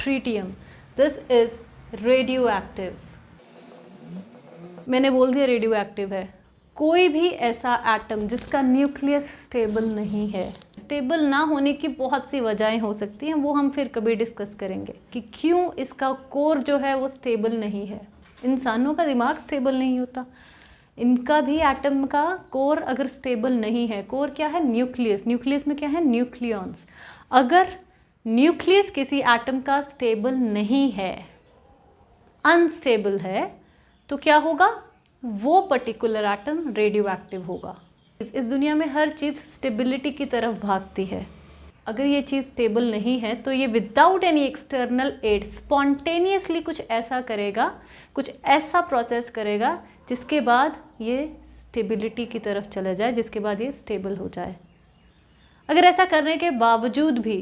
Tritium, this is radio active. मैंने बोल दिया रेडियो एक्टिव है। कोई भी ऐसा एटम जिसका न्यूक्लियस स्टेबल नहीं है, स्टेबल ना होने की बहुत सी वजहें हो सकती हैं, वो हम फिर कभी डिस्कस करेंगे कि क्यों इसका कोर जो है वो स्टेबल नहीं है। इंसानों का दिमाग स्टेबल नहीं होता, इनका भी एटम का कोर अगर स्टेबल नहीं है, कोर क्या है? न्यूक्लियस। न्यूक्लियस में क्या है? न्यूक्लियॉन्स। अगर न्यूक्लियस किसी एटम का स्टेबल नहीं है, अनस्टेबल है, तो क्या होगा? वो पर्टिकुलर एटम रेडियो एक्टिव होगा। इस दुनिया में हर चीज़ स्टेबिलिटी की तरफ भागती है। अगर ये चीज़ स्टेबल नहीं है तो ये without any external aid spontaneously कुछ ऐसा करेगा, कुछ ऐसा प्रोसेस करेगा जिसके बाद ये स्टेबिलिटी की तरफ चला जाए, जिसके बाद ये स्टेबल हो जाए। अगर ऐसा करने के बावजूद भी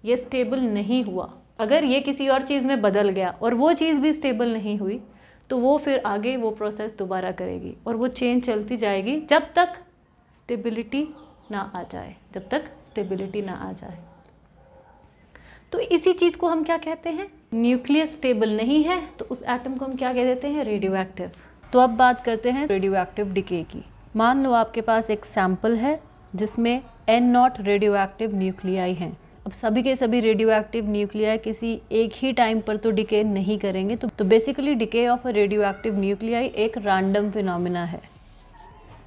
ये स्टेबल नहीं हुआ, अगर ये किसी और चीज़ में बदल गया और वो चीज़ भी स्टेबल नहीं हुई, तो वो फिर आगे वो प्रोसेस दोबारा करेगी और वो चेन चलती जाएगी जब तक स्टेबिलिटी ना आ जाए, जब तक स्टेबिलिटी ना आ जाए। तो इसी चीज़ को हम क्या कहते हैं? न्यूक्लियस स्टेबल नहीं है तो उस एटम को हम क्या कह देते हैं? Radio active. तो अब बात करते हैं रेडियो एक्टिव डिके की। मान लो आपके पास एक सैंपल है जिसमें N0 रेडियो एक्टिव न्यूक्लियाई हैं। अब सभी के सभी रेडियो एक्टिव न्यूक्लियाई किसी एक ही टाइम पर तो डिके नहीं करेंगे, तो basically decay of a radio active nuclei एक रैंडम फिनोमिना है।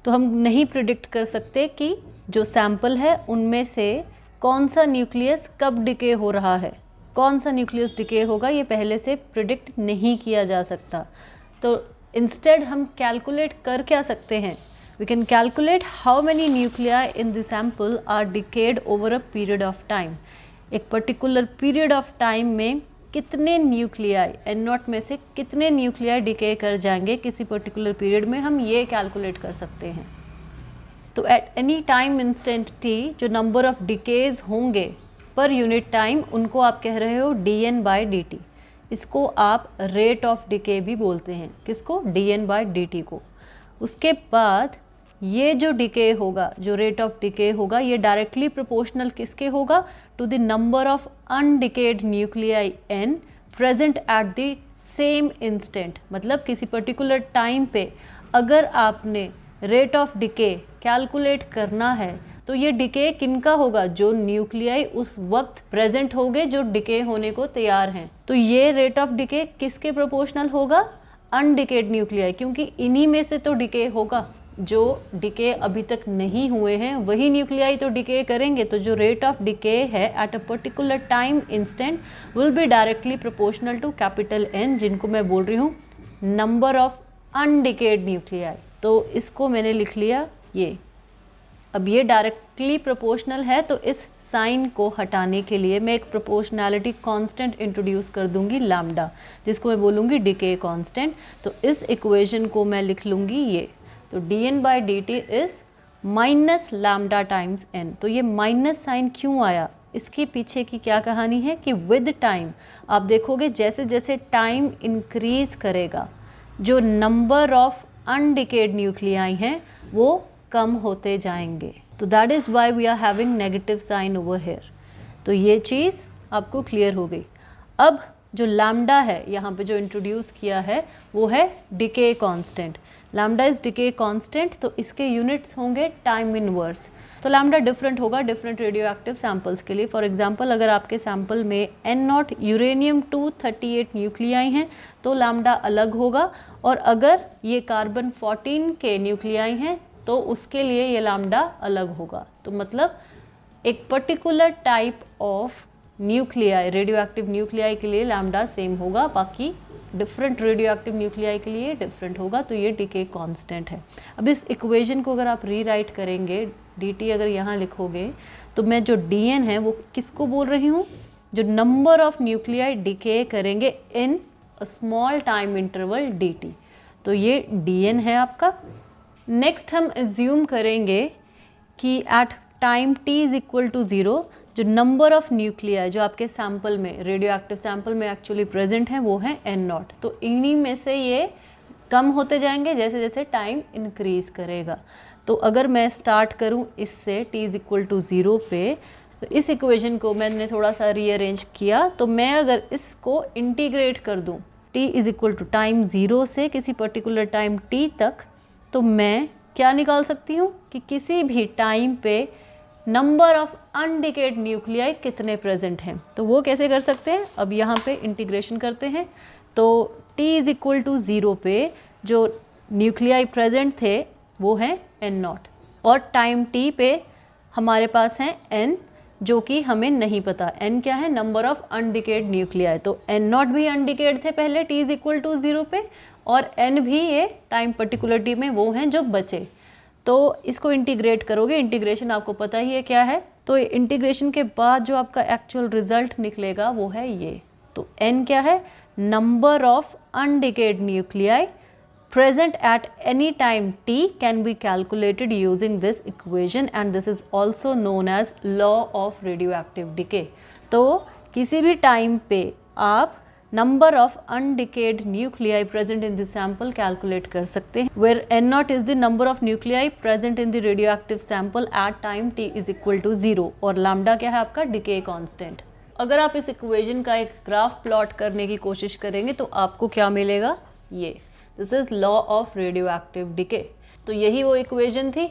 तो हम नहीं प्रिडिक्ट कर सकते कि जो सैंपल है उनमें से कौन सा न्यूक्लियस कब डिके हो रहा है, कौन सा न्यूक्लियस डिके होगा, ये पहले से प्रिडिक्ट नहीं किया जा सकता। तो इंस्टेड हम कैलकुलेट कर क्या सकते हैं? We can calculate how many nuclei in the sample are decayed over a period of time. एक particular period of time में कितने न्यूक्लियाई N0 में से कितने न्यूक्लियाई डिके कर जाएंगे किसी पर्टिकुलर पीरियड में, हम ये कैलकुलेट कर सकते हैं। तो eight any time instant t जो नंबर ऑफ डिकेज होंगे पर यूनिट टाइम, उनको आप कह रहे हो dN/dt। इसको आप रेट ऑफ डिके भी बोलते हैं। किसको? dN/dt को। उसके बाद ये जो डिके होगा, जो रेट ऑफ डिके होगा, ये डायरेक्टली प्रोपोर्शनल किसके होगा? To the number of undecayed nuclei n present at the same instant. मतलब किसी पर्टिकुलर टाइम पे अगर आपने रेट ऑफ डिके कैलकुलेट करना है तो ये डिके किनका होगा? जो न्यूक्लियाई उस वक्त प्रेजेंट होंगे जो डिके होने को तैयार हैं। तो ये रेट ऑफ डिके किसके प्रोपोर्शनल होगा? अनडिकेड न्यूक्लियाई, क्योंकि इन्हीं में से तो डिके होगा। जो डिके अभी तक नहीं हुए हैं वही न्यूक्लियाई तो डिके करेंगे। तो जो रेट ऑफ डिके है at a particular time instant will be directly proportional to capital N, जिनको मैं बोल रही हूँ नंबर ऑफ अनडिकेड न्यूक्लियाई। तो इसको मैंने लिख लिया ये। अब ये डायरेक्टली प्रोपोर्शनल है तो इस साइन को हटाने के लिए मैं एक प्रोपोर्शनैलिटी कांस्टेंट इंट्रोड्यूस कर दूंगी लैम्डा, जिसको मैं बोलूँगी डिके कांस्टेंट। तो इस इक्वेशन को मैं लिख लूँगी ये। तो dN/dt is minus lambda times n। तो ये माइनस साइन क्यों आया? इसके पीछे की क्या कहानी है कि विद टाइम आप देखोगे जैसे जैसे टाइम इंक्रीज करेगा जो नंबर ऑफ अनडिकेड न्यूक्लियाई हैं वो कम होते जाएंगे। तो that is why we are having negative sign over here. तो ये चीज़ आपको क्लियर हो गई। अब जो लैम्डा है यहाँ पे जो इंट्रोड्यूस किया है वो है decay constant. Lambda is decay constant, तो इसके यूनिट्स होंगे टाइम इनवर्स। तो लैम्डा डिफरेंट होगा डिफरेंट रेडियो एक्टिव सैंपल्स के लिए। फॉर एग्जांपल अगर आपके सैंपल में N0 यूरेनियम 238 न्यूक्लियाई हैं तो लैम्डा अलग होगा, और अगर ये कार्बन 14 के न्यूक्लियाई हैं तो उसके लिए ये लैम्डा अलग होगा। तो मतलब एक particular type of nuclei, radio active nuclei के लिए लैम्डा सेम होगा, बाकी डिफरेंट रेडियो एक्टिव न्यूक्लियाई के लिए डिफरेंट होगा। तो ये डिके कांस्टेंट है। अब इस इक्वेशन को अगर आप रीराइट करेंगे, dt अगर यहाँ लिखोगे तो मैं जो dN है वो किसको बोल रही हूँ? जो नंबर ऑफ न्यूक्लियाई डिके करेंगे in a small time interval dt। तो ये dN है आपका। नेक्स्ट हम एज्यूम करेंगे कि at time t is equal to 0 जो नंबर ऑफ न्यूक्लियाई जो आपके सैंपल में, रेडियो एक्टिव सैंपल में एक्चुअली प्रेजेंट हैं वो है N0। तो इन्हीं में से ये कम होते जाएंगे जैसे जैसे टाइम इंक्रीज करेगा। तो अगर मैं स्टार्ट करूं इससे t इज इक्वल टू 0 पे, तो इस इक्वेशन को मैंने थोड़ा सा रीअरेंज किया, तो मैं अगर इसको इंटीग्रेट कर दूं t is equal to time 0 से किसी पर्टिकुलर टाइम t तक, तो मैं क्या निकाल सकती हूँ कि किसी भी टाइम पे नंबर ऑफ अनडिकेड न्यूक्लियाई कितने प्रेजेंट हैं। तो वो कैसे कर सकते हैं, अब यहाँ पे इंटीग्रेशन करते हैं। तो t इज इक्वल टू 0 पे जो न्यूक्लियाई प्रेजेंट थे वो हैं n0, और टाइम t पे हमारे पास हैं n, जो कि हमें नहीं पता n क्या है, नंबर ऑफ अनडिकेड न्यूक्लियाई। तो n0 भी अनडिकेड थे पहले t इज इक्वल टू 0 पे, और n भी ये टाइम पर्टिकुलर t में वो हैं जो बचे। तो इसको इंटीग्रेट करोगे, इंटीग्रेशन आपको पता ही है क्या है, तो इंटीग्रेशन के बाद जो आपका एक्चुअल रिजल्ट निकलेगा वो है ये। तो n क्या है, number of undecayed nuclei present at any time t can be calculated using this equation and this is also known as law of radioactive decay। तो किसी भी टाइम पे आप number of undecayed nuclei present in the sample calculate कर सकते हैं, where n0 is the number of nuclei present in the radioactive sample at time t is equal to 0 और lambda क्या है आपका decay constant। अगर आप इस इक्वेशन का एक ग्राफ प्लॉट करने की कोशिश करेंगे तो आपको क्या मिलेगा, ये this is law of radioactive decay. तो यही वो इक्वेशन थी,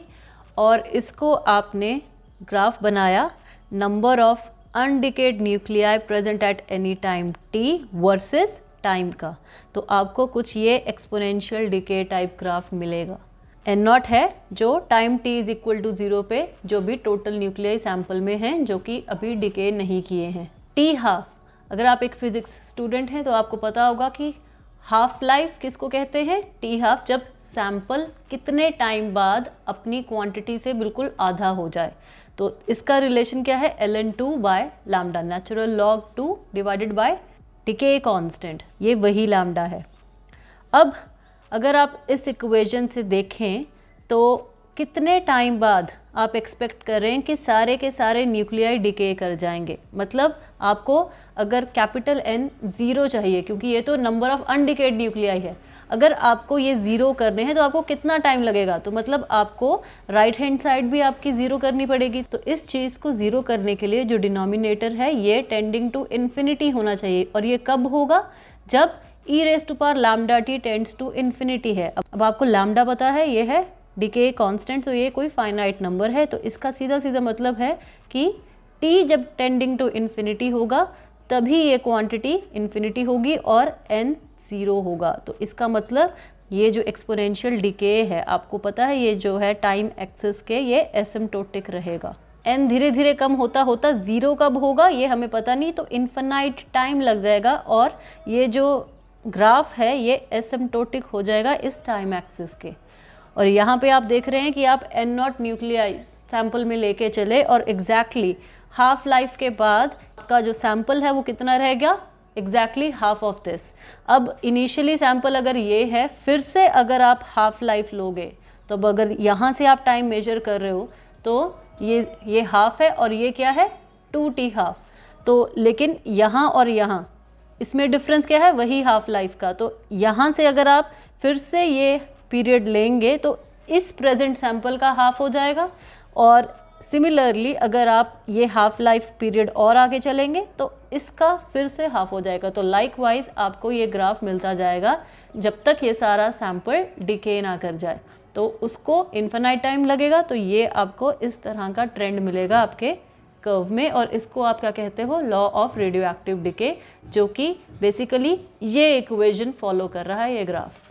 और इसको आपने ग्राफ बनाया number of undecayed nuclei present at any time T versus time का। तो आपको कुछ ये एक्सपोनेंशियल डिके टाइप ग्राफ मिलेगा। n0 है जो time t is equal to 0 पे जो भी टोटल न्यूक्लियाई सैंपल में हैं जो कि अभी डिके नहीं किए हैं। t हाफ, अगर आप एक फिजिक्स स्टूडेंट हैं तो आपको पता होगा कि हाफ लाइफ किसको कहते हैं, टी हाफ, जब सैंपल कितने टाइम बाद अपनी क्वांटिटी से बिल्कुल आधा हो जाए। तो इसका रिलेशन क्या है, ln2 by lambda, natural log 2 divided by decay constant, ये वही लैम्डा है। अब अगर आप इस इक्वेशन से देखें तो कितने टाइम बाद आप एक्सपेक्ट कर रहे हैं कि सारे के सारे न्यूक्लियाई डिके कर जाएंगे। मतलब आपको अगर कैपिटल N 0 चाहिए, क्योंकि ये तो नंबर ऑफ अनडिकेड न्यूक्लियाई है, अगर आपको ये 0 करने हैं तो आपको कितना टाइम लगेगा, तो मतलब आपको राइट हैंड साइड भी आपकी 0 करनी पड़ेगी। तो इस चीज़ को 0 करने के लिए जो डिनोमिनेटर है ये टेंडिंग टू इन्फिनिटी होना चाहिए, और ये कब होगा, जब e raise to power lambda t tends to infinity है। अब आपको लैम्डा पता है, ये है डिके कांस्टेंट, तो ये कोई फाइनाइट नंबर है। तो इसका सीधा सीधा मतलब है कि t जब टेंडिंग टू इन्फिनिटी होगा तभी ये क्वांटिटी इन्फिनिटी होगी और n 0 होगा। तो इसका मतलब ये जो एक्सपोनेंशियल डिके है, आपको पता है ये जो है टाइम एक्सिस के, ये एसिम्प्टोटिक रहेगा। n धीरे धीरे कम होता होता 0 कब होगा ये हमें पता नहीं, तो इन्फिनाइट टाइम लग जाएगा, और ये जो ग्राफ है ये एसिम्प्टोटिक हो जाएगा इस टाइम एक्सिस के। और यहाँ पे आप देख रहे हैं कि आप n0 न्यूक्लियाई सैंपल में लेके चले और एग्जैक्टली हाफ लाइफ के बाद आपका जो सैंपल है वो कितना रहेगा, एग्जैक्टली हाफ ऑफ दिस। अब इनिशियली सैंपल अगर ये है, फिर से अगर आप हाफ लाइफ लोगे तो अब अगर यहाँ से आप टाइम मेजर कर रहे हो तो ये हाफ है और ये क्या है 2t हाफ। तो लेकिन यहाँ और यहाँ इसमें डिफरेंस क्या है, वही हाफ लाइफ का। तो यहाँ से अगर आप फिर से ये पीरियड लेंगे तो इस प्रेजेंट सैंपल का हाफ हो जाएगा, और सिमिलरली अगर आप ये हाफ लाइफ पीरियड और आगे चलेंगे तो इसका फिर से हाफ हो जाएगा। तो लाइकवाइज आपको ये ग्राफ मिलता जाएगा जब तक ये सारा सैंपल डिके ना कर जाए, तो उसको इन्फिनाइट टाइम लगेगा। तो ये आपको इस तरह का ट्रेंड मिलेगा आपके कर्व में, और इसको आप क्या कहते हो, law of radio active decay, जो कि बेसिकली ये इक्वेशन फॉलो कर रहा है ये graph.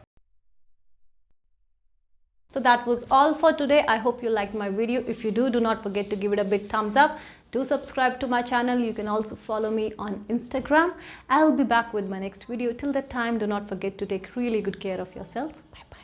So that was all for today. I hope you liked my video. If you do not forget to give it a big thumbs up. Do subscribe to my channel. You can also follow me on Instagram. I'll be back with my next video. Till that time, do not forget to take really good care of yourselves. Bye bye.